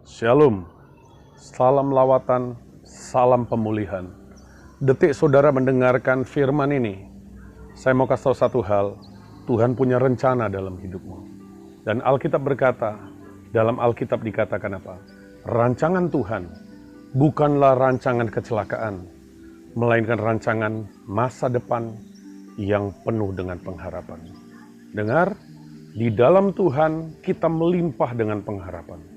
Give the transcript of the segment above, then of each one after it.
Shalom, salam lawatan, salam pemulihan. Detik saudara mendengarkan firman ini, saya mau kasih tahu satu hal, Tuhan punya rencana dalam hidupmu. Dan Alkitab berkata, dalam Alkitab dikatakan apa? Rancangan Tuhan bukanlah rancangan kecelakaan, melainkan rancangan masa depan yang penuh dengan pengharapan. Dengar, di dalam Tuhan kita melimpah dengan pengharapan.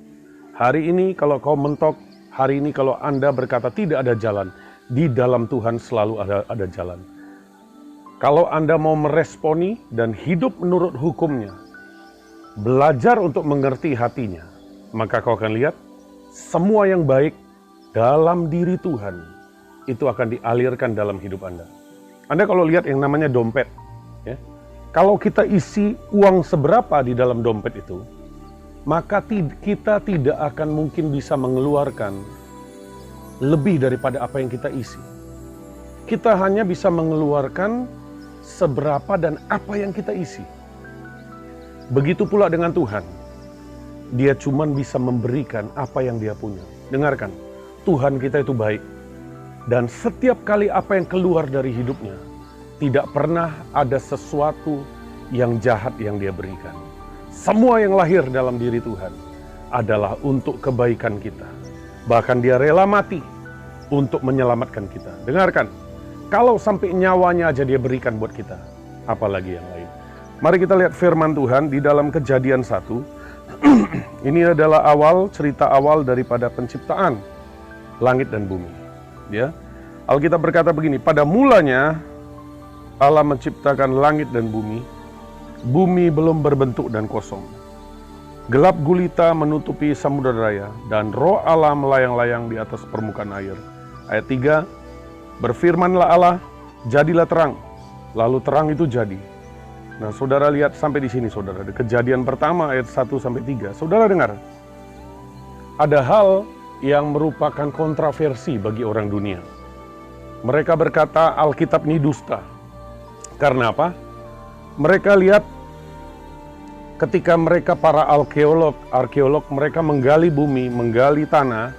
Hari ini kalau kau mentok, hari ini kalau Anda berkata tidak ada jalan, di dalam Tuhan selalu ada jalan. Kalau Anda mau meresponi dan hidup menurut hukumnya, belajar untuk mengerti hatinya, maka kau akan lihat semua yang baik dalam diri Tuhan itu akan dialirkan dalam hidup Anda. Anda kalau lihat yang namanya dompet, ya, kalau kita isi uang seberapa di dalam dompet itu, maka kita tidak akan mungkin bisa mengeluarkan lebih daripada apa yang kita isi. Kita hanya bisa mengeluarkan seberapa dan apa yang kita isi. Begitu pula dengan Tuhan. Dia cuma bisa memberikan apa yang dia punya. Dengarkan, Tuhan kita itu baik. Dan setiap kali apa yang keluar dari hidupnya, tidak pernah ada sesuatu yang jahat yang dia berikan. Semua yang lahir dalam diri Tuhan adalah untuk kebaikan kita. Bahkan dia rela mati untuk menyelamatkan kita. Dengarkan, kalau sampai nyawanya aja dia berikan buat kita, apalagi yang lain. Mari kita lihat firman Tuhan di dalam Kejadian 1. Ini adalah cerita awal daripada penciptaan langit dan bumi. Ya, Alkitab berkata begini, pada mulanya Allah menciptakan langit dan bumi. Bumi belum berbentuk dan kosong. Gelap gulita menutupi samudera raya, dan roh Allah melayang-layang di atas permukaan air. Ayat 3, berfirmanlah Allah, jadilah terang. Lalu terang itu jadi. Nah, saudara lihat sampai di sini, saudara. Di Kejadian pertama ayat 1 sampai 3. Saudara dengar, ada hal yang merupakan kontroversi bagi orang dunia. Mereka berkata Alkitab ini dusta. Karena apa? Mereka lihat ketika mereka para arkeolog mereka menggali bumi, menggali tanah,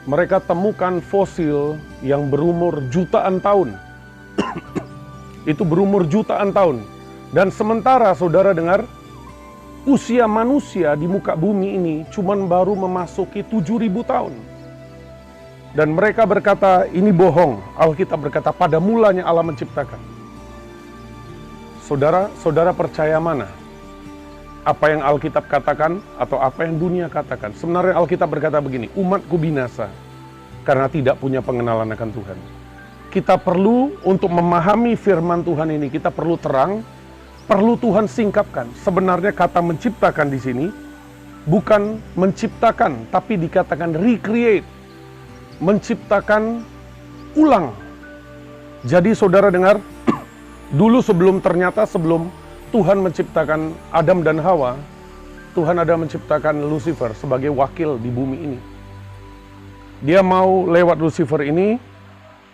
mereka temukan fosil yang berumur jutaan tahun. Itu berumur jutaan tahun. Dan sementara saudara dengar, usia manusia di muka bumi ini cuman baru memasuki 7.000 tahun. Dan mereka berkata, ini bohong. Alkitab berkata, pada mulanya Allah menciptakan. Saudara percaya mana? Apa yang Alkitab katakan atau apa yang dunia katakan? Sebenarnya Alkitab berkata begini, umatku binasa karena tidak punya pengenalan akan Tuhan. Kita perlu untuk memahami firman Tuhan ini, kita perlu terang, perlu Tuhan singkapkan. Sebenarnya kata menciptakan di sini bukan menciptakan, tapi dikatakan recreate, menciptakan ulang. Jadi saudara dengar, dulu sebelum Tuhan menciptakan Adam dan Hawa, Tuhan ada menciptakan Lucifer sebagai wakil di bumi ini. Dia mau lewat Lucifer ini,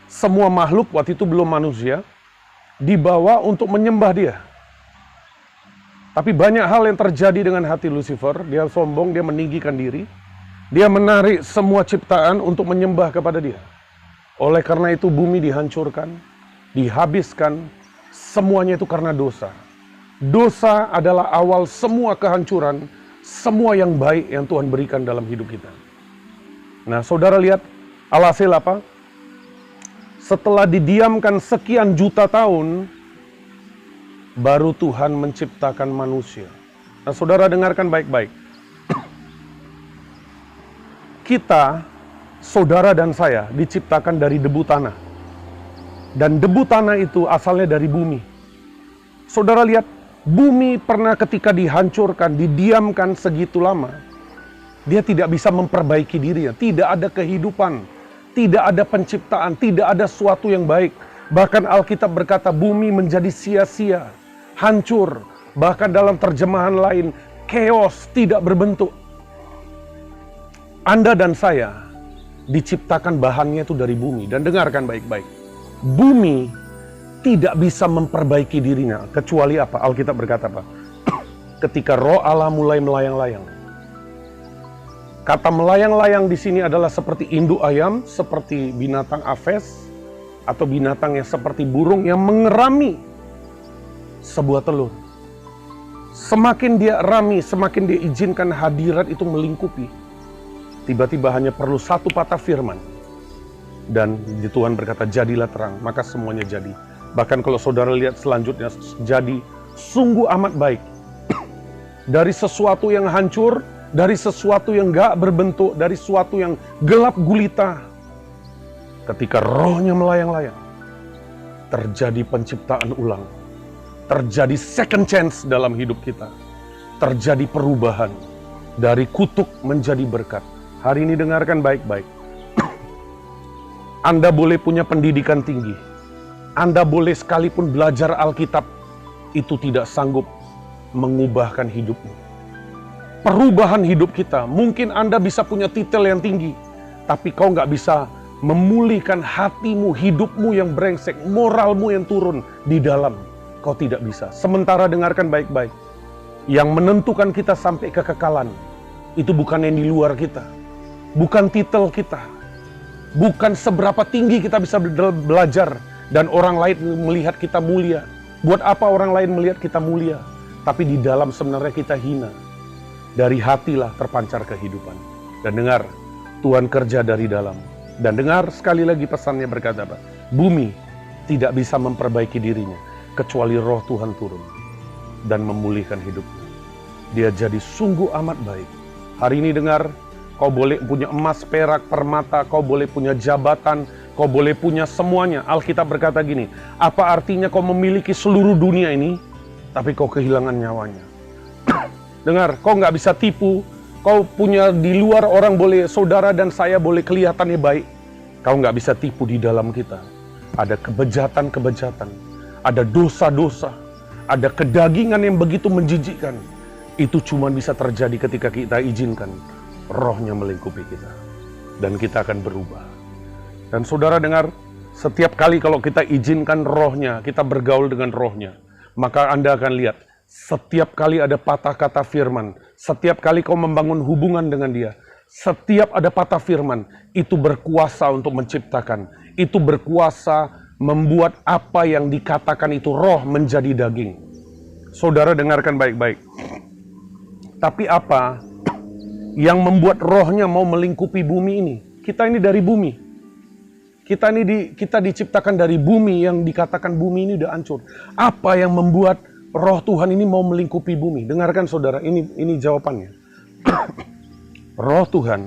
semua makhluk waktu itu belum manusia, dibawa untuk menyembah dia. Tapi banyak hal yang terjadi dengan hati Lucifer, dia sombong, dia meninggikan diri, dia menarik semua ciptaan untuk menyembah kepada dia. Oleh karena itu bumi dihancurkan, dihabiskan, semuanya itu karena dosa. Dosa adalah awal semua kehancuran, semua yang baik yang Tuhan berikan dalam hidup kita. Nah, saudara lihat alhasil apa? Setelah didiamkan sekian juta tahun, baru Tuhan menciptakan manusia. Nah, saudara dengarkan baik-baik. Kita, saudara dan saya, diciptakan dari debu tanah. Dan debu tanah itu asalnya dari bumi. Saudara lihat, bumi pernah ketika dihancurkan, didiamkan segitu lama, dia tidak bisa memperbaiki dirinya. Tidak ada kehidupan, tidak ada penciptaan, tidak ada sesuatu yang baik. Bahkan Alkitab berkata bumi menjadi sia-sia, hancur. Bahkan dalam terjemahan lain, chaos, tidak berbentuk. Anda dan saya diciptakan bahannya itu dari bumi. Dan dengarkan baik-baik. Bumi tidak bisa memperbaiki dirinya, kecuali apa? Alkitab berkata apa? Ketika roh Allah mulai melayang-layang. Kata melayang-layang di sini adalah seperti induk ayam, seperti binatang aves, atau binatang yang seperti burung yang mengerami sebuah telur. Semakin dia rami, semakin dia izinkan hadirat itu melingkupi. Tiba-tiba hanya perlu satu patah firman. Dan Tuhan berkata, jadilah terang, maka semuanya jadi. Bahkan kalau saudara lihat selanjutnya, jadi sungguh amat baik. Dari sesuatu yang hancur, dari sesuatu yang gak berbentuk, dari sesuatu yang gelap gulita. Ketika rohnya melayang-layang, terjadi penciptaan ulang. Terjadi second chance dalam hidup kita. Terjadi perubahan. Dari kutuk menjadi berkat. Hari ini dengarkan baik-baik. Anda boleh punya pendidikan tinggi. Anda boleh sekalipun belajar Alkitab. Itu tidak sanggup mengubahkan hidupmu. Perubahan hidup kita. Mungkin Anda bisa punya titel yang tinggi. Tapi kau nggak bisa memulihkan hatimu, hidupmu yang brengsek, moralmu yang turun di dalam. Kau tidak bisa. Sementara dengarkan baik-baik. Yang menentukan kita sampai kekekalan. Itu bukan yang di luar kita. Bukan titel kita. Bukan seberapa tinggi kita bisa belajar. Dan orang lain melihat kita mulia. Buat apa orang lain melihat kita mulia? Tapi di dalam sebenarnya kita hina. Dari hatilah terpancar kehidupan. Dan dengar, Tuhan kerja dari dalam. Dan dengar sekali lagi pesannya berkata apa? Bumi tidak bisa memperbaiki dirinya, kecuali roh Tuhan turun. Dan memulihkan hidupnya. Dia jadi sungguh amat baik. Hari ini dengar, kau boleh punya emas, perak, permata, kau boleh punya jabatan, kau boleh punya semuanya. Alkitab berkata gini, apa artinya kau memiliki seluruh dunia ini, tapi kau kehilangan nyawanya? Dengar, kau nggak bisa tipu. Kau punya di luar orang boleh, saudara dan saya boleh kelihatannya baik. Kau nggak bisa tipu di dalam kita. Ada kebejatan-kebejatan. Ada dosa-dosa. Ada kedagingan yang begitu menjijikkan. Itu cuma bisa terjadi ketika kita izinkan rohnya melingkupi kita. Dan kita akan berubah. Dan saudara dengar, setiap kali kalau kita izinkan rohnya, kita bergaul dengan rohnya, maka Anda akan lihat, setiap kali ada patah kata firman, setiap kali kau membangun hubungan dengan dia, setiap ada patah firman, itu berkuasa untuk menciptakan. Itu berkuasa membuat apa yang dikatakan itu roh menjadi daging. Saudara dengarkan baik-baik. Tapi apa yang membuat rohnya mau melingkupi bumi ini? Kita ini dari bumi. Kita diciptakan dari bumi yang dikatakan bumi ini udah hancur. Apa yang membuat roh Tuhan ini mau melingkupi bumi? Dengarkan saudara, ini jawabannya. Roh Tuhan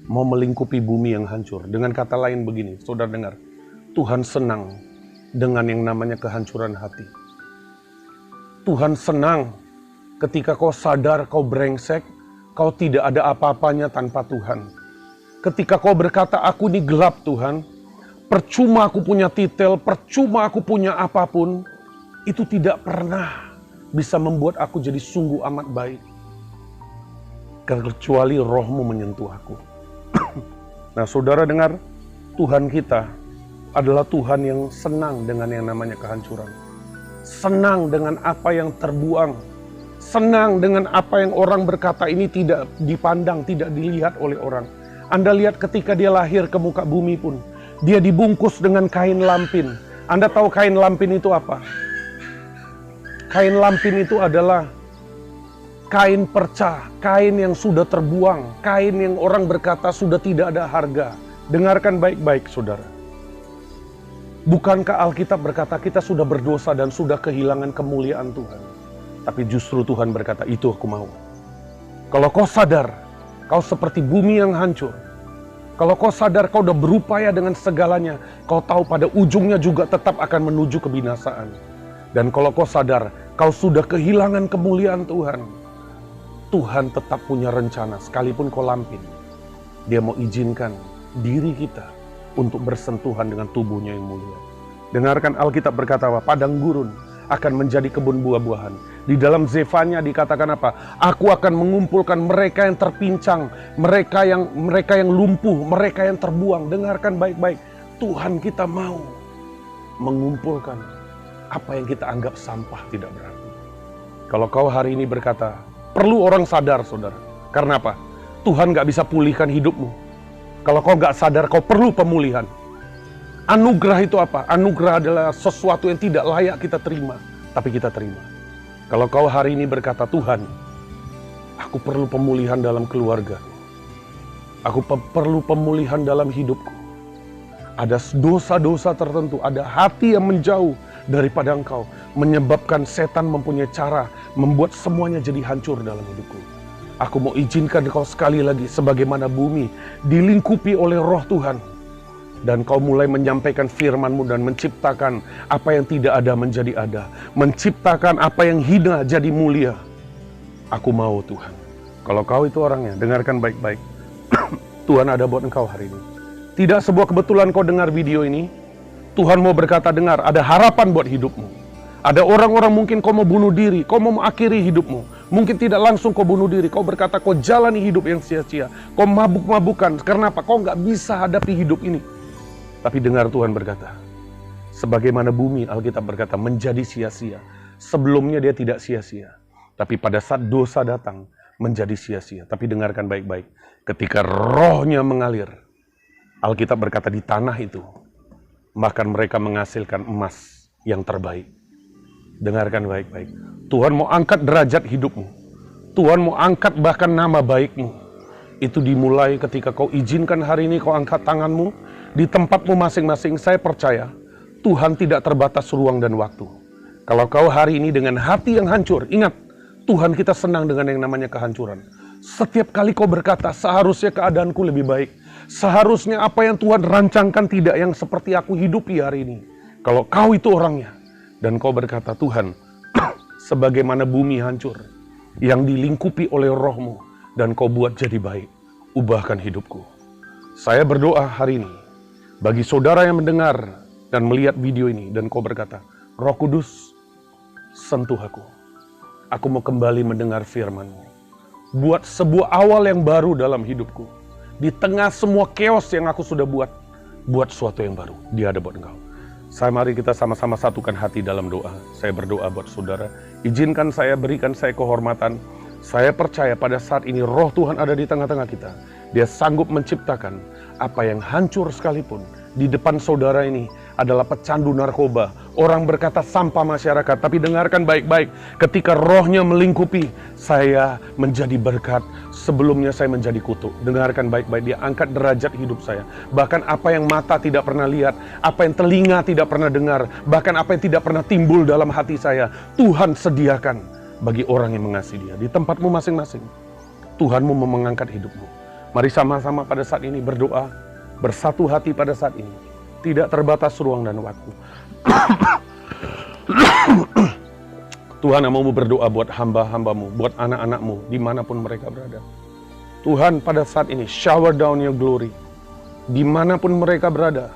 mau melingkupi bumi yang hancur. Dengan kata lain begini, saudara dengar. Tuhan senang dengan yang namanya kehancuran hati. Tuhan senang ketika kau sadar kau brengsek, kau tidak ada apa-apanya tanpa Tuhan. Ketika kau berkata, aku ini gelap Tuhan, percuma aku punya titel, percuma aku punya apapun, itu tidak pernah bisa membuat aku jadi sungguh amat baik. Kecuali rohmu menyentuh aku. Nah saudara dengar, Tuhan kita adalah Tuhan yang senang dengan yang namanya kehancuran. Senang dengan apa yang terbuang. Senang dengan apa yang orang berkata ini tidak dipandang, tidak dilihat oleh orang. Anda lihat ketika dia lahir ke muka bumi pun, dia dibungkus dengan kain lampin. Anda tahu kain lampin itu apa? Kain lampin itu adalah kain perca, kain yang sudah terbuang, kain yang orang berkata sudah tidak ada harga. Dengarkan baik-baik saudara. Bukankah Alkitab berkata kita sudah berdosa dan sudah kehilangan kemuliaan Tuhan? Tapi justru Tuhan berkata, itu aku mau. Kalau kau sadar, kau seperti bumi yang hancur. Kalau kau sadar kau udah berupaya dengan segalanya, kau tahu pada ujungnya juga tetap akan menuju kebinasaan. Dan kalau kau sadar, kau sudah kehilangan kemuliaan Tuhan. Tuhan tetap punya rencana, sekalipun kau lampin. Dia mau izinkan diri kita untuk bersentuhan dengan tubuhnya yang mulia. Dengarkan Alkitab berkata apa? Padang gurun akan menjadi kebun buah-buahan. Di dalam Zefanya dikatakan apa? Aku akan mengumpulkan mereka yang terpincang, mereka yang lumpuh, mereka yang terbuang. Dengarkan baik-baik. Tuhan kita mau mengumpulkan apa yang kita anggap sampah tidak berarti. Kalau kau hari ini berkata, perlu orang sadar saudara. Karena apa? Tuhan gak bisa pulihkan hidupmu kalau kau gak sadar kau perlu pemulihan. Anugerah itu apa? Anugerah adalah sesuatu yang tidak layak kita terima, tapi kita terima. Kalau kau hari ini berkata, Tuhan, aku perlu pemulihan dalam keluarga. Aku perlu pemulihan dalam hidupku. Ada dosa-dosa tertentu, ada hati yang menjauh daripada Engkau, menyebabkan setan mempunyai cara membuat semuanya jadi hancur dalam hidupku. Aku mau izinkan kau sekali lagi, sebagaimana bumi dilingkupi oleh roh Tuhan, dan kau mulai menyampaikan firman-Mu dan menciptakan apa yang tidak ada menjadi ada, menciptakan apa yang hina jadi mulia. Aku mau Tuhan. Kalau kau itu orangnya, dengarkan baik-baik. Tuhan ada buat engkau hari ini. Tidak sebuah kebetulan kau dengar video ini. Tuhan mau berkata, dengar, ada harapan buat hidupmu. Ada orang-orang mungkin kau mau bunuh diri, kau mau mengakhiri hidupmu. Mungkin tidak langsung kau bunuh diri, kau berkata kau jalani hidup yang sia-sia. Kau mabuk-mabukan, karena apa? Kau nggak bisa hadapi hidup ini. Tapi dengar Tuhan berkata, sebagaimana bumi, Alkitab berkata, menjadi sia-sia. Sebelumnya dia tidak sia-sia. Tapi pada saat dosa datang, menjadi sia-sia. Tapi dengarkan baik-baik. Ketika rohnya mengalir, Alkitab berkata di tanah itu, bahkan mereka menghasilkan emas yang terbaik. Dengarkan baik-baik. Tuhan mau angkat derajat hidupmu. Tuhan mau angkat bahkan nama baikmu. Itu dimulai ketika kau izinkan hari ini kau angkat tanganmu di tempatmu masing-masing. Saya percaya Tuhan tidak terbatas ruang dan waktu. Kalau kau hari ini dengan hati yang hancur, ingat, Tuhan kita senang dengan yang namanya kehancuran. Setiap kali kau berkata, seharusnya keadaanku lebih baik. Seharusnya apa yang Tuhan rancangkan tidak yang seperti aku hidupi hari ini. Kalau kau itu orangnya, dan kau berkata, Tuhan, sebagaimana bumi hancur, yang dilingkupi oleh roh-Mu, dan kau buat jadi baik, ubahkan hidupku. Saya berdoa hari ini, bagi saudara yang mendengar dan melihat video ini, dan kau berkata, Roh Kudus, sentuh aku. Aku mau kembali mendengar firman-Mu. Buat sebuah awal yang baru dalam hidupku. Di tengah semua chaos yang aku sudah buat sesuatu yang baru. Dia ada buat engkau. Mari kita sama-sama satukan hati dalam doa. Saya berdoa buat saudara. Izinkan saya, berikan saya kehormatan. Saya percaya pada saat ini roh Tuhan ada di tengah-tengah kita. Dia sanggup menciptakan apa yang hancur sekalipun. Di depan saudara ini adalah pecandu narkoba. Orang berkata sampah masyarakat. Tapi dengarkan baik-baik. Ketika rohnya melingkupi, saya menjadi berkat. Sebelumnya saya menjadi kutuk. Dengarkan baik-baik. Dia angkat derajat hidup saya. Bahkan apa yang mata tidak pernah lihat. Apa yang telinga tidak pernah dengar. Bahkan apa yang tidak pernah timbul dalam hati saya. Tuhan sediakan bagi orang yang mengasihi dia. Di tempatmu masing-masing. Tuhanmu mau mengangkat hidupmu. Mari sama-sama pada saat ini berdoa. Bersatu hati pada saat ini. Tidak terbatas ruang dan waktu. Tuhan mau berdoa buat hamba-hambamu, buat anak-anakmu, dimanapun mereka berada. Tuhan pada saat ini, shower down your glory. Dimanapun mereka berada.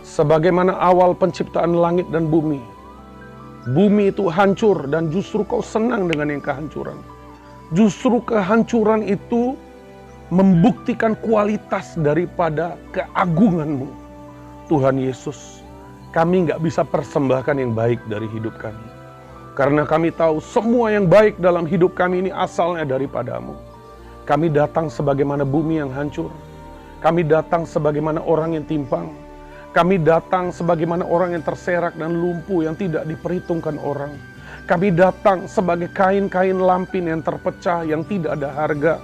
Sebagaimana awal penciptaan langit dan bumi. Bumi itu hancur dan justru kau senang dengan yang kehancuran. Justru kehancuran itu membuktikan kualitas daripada keagungan-Mu. Tuhan Yesus, kami nggak bisa persembahkan yang baik dari hidup kami. Karena kami tahu semua yang baik dalam hidup kami ini asalnya daripada-Mu. Kami datang sebagaimana bumi yang hancur. Kami datang sebagaimana orang yang timpang. Kami datang sebagaimana orang yang terserak dan lumpuh yang tidak diperhitungkan orang. Kami datang sebagai kain-kain lampin yang terpecah, yang tidak ada harga.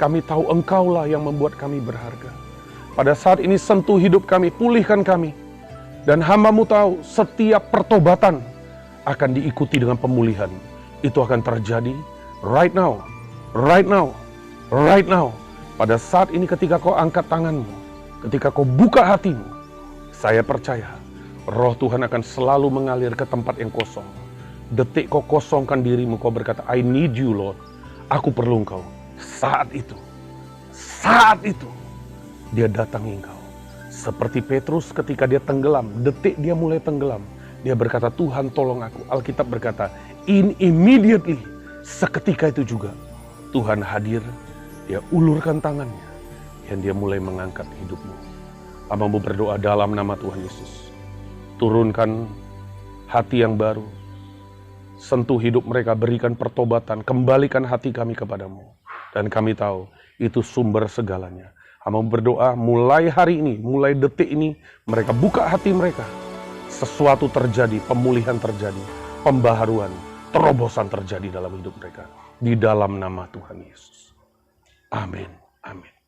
Kami tahu Engkaulah yang membuat kami berharga. Pada saat ini sentuh hidup kami, pulihkan kami. Dan hamba-Mu tahu setiap pertobatan akan diikuti dengan pemulihan. Itu akan terjadi right now, right now, right now. Pada saat ini ketika kau angkat tanganmu, ketika kau buka hatimu, saya percaya roh Tuhan akan selalu mengalir ke tempat yang kosong. Detik kau kosongkan dirimu, kau berkata, I need you Lord. Aku perlu Engkau. Saat itu, dia datangi engkau. Seperti Petrus ketika dia tenggelam, detik dia mulai tenggelam. Dia berkata, Tuhan tolong aku. Alkitab berkata, immediately, seketika itu juga, Tuhan hadir, dia ulurkan tangannya, dan dia mulai mengangkat hidupmu. Hamba-Mu berdoa dalam nama Tuhan Yesus. Turunkan hati yang baru, sentuh hidup mereka, berikan pertobatan, kembalikan hati kami kepadamu. Dan kami tahu, itu sumber segalanya. Hamba berdoa mulai hari ini, mulai detik ini, mereka buka hati mereka. Sesuatu terjadi, pemulihan terjadi, pembaharuan, terobosan terjadi dalam hidup mereka. Di dalam nama Tuhan Yesus. Amin. Amin.